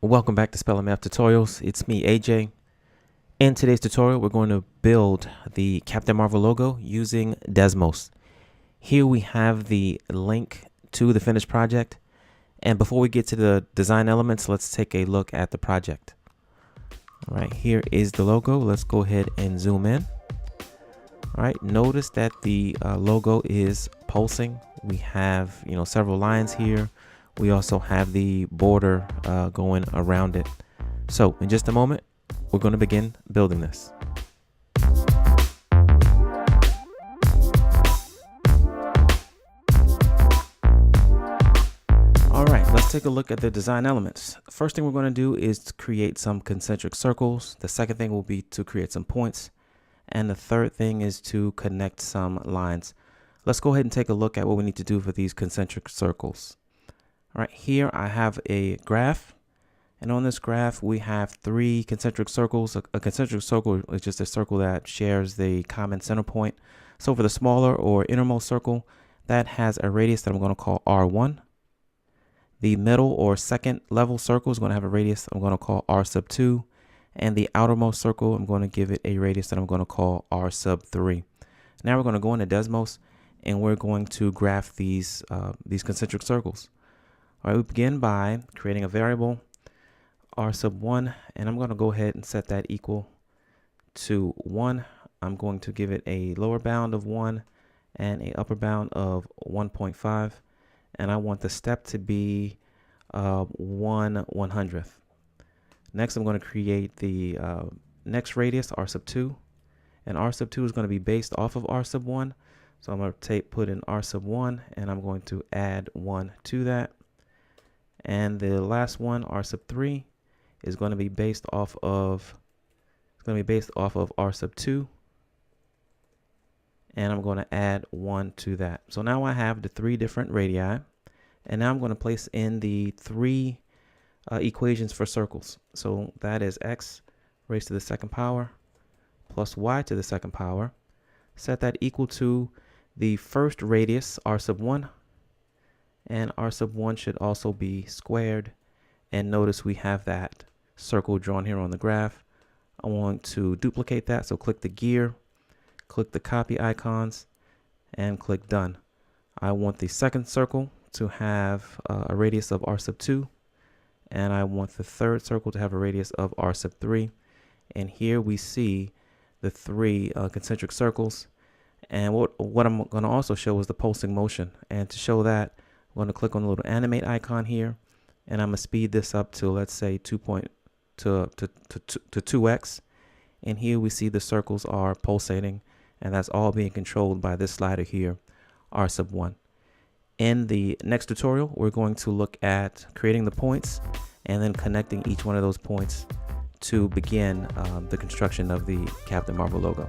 Welcome back to Spell and Math Tutorials. It's me, AJ. In today's tutorial, we're going to build the Captain Marvel logo using Desmos. Here we have the link to the finished project. And before we get to the design elements, let's take a look at the project. All right, here is the logo. Let's go ahead and zoom in. All right, notice that the logo is pulsing. We have, several lines here. We also have the border going around it. So in just a moment, we're going to begin building this. All right, let's take a look at the design elements. First thing we're going to do is to create some concentric circles. The second thing will be to create some points. And the third thing is to connect some lines. Let's go ahead and take a look at what we need to do for these concentric circles. All right, here I have a graph, and on this graph we have three concentric circles. A concentric circle is just a circle that shares the common center point. So for the smaller or innermost circle, that has a radius that I'm going to call R1. The middle or second level circle is going to have a radius I'm going to call R sub 2. And the outermost circle, I'm going to give it a radius that I'm going to call R sub 3. Now we're going to go into Desmos, and we're going to graph these concentric circles. All right, we begin by creating a variable R sub 1, and I'm going to go ahead and set that equal to 1. I'm going to give it a lower bound of 1 and a upper bound of 1.5, and I want the step to be 1/100th. Next, I'm going to create the next radius, R sub 2, and R sub 2 is going to be based off of R sub 1. So I'm going to put in R sub 1, and I'm going to add 1 to that. And the last one, R sub 3, is going to be based off of R sub 2, and I'm going to add 1 to that. So now I have the three different radii, and now I'm going to place in the three equations for circles. So that is x raised to the second power plus y to the second power. Set that equal to the first radius, R sub 1, and R sub 1 should also be squared. And notice we have that circle drawn here on the graph. I want to duplicate that, so click the gear, click the copy icons, and click done. I want the second circle to have a radius of R sub 2, and I want the third circle to have a radius of R sub 3. And here we see the three concentric circles. And what I'm going to also show is the pulsing motion. And to show that, I'm going to click on the little animate icon here, and I'm going to speed this up to, let's say, 2x. And here we see the circles are pulsating, and that's all being controlled by this slider here, R sub 1. In the next tutorial, we're going to look at creating the points and then connecting each one of those points to begin the construction of the Captain Marvel logo.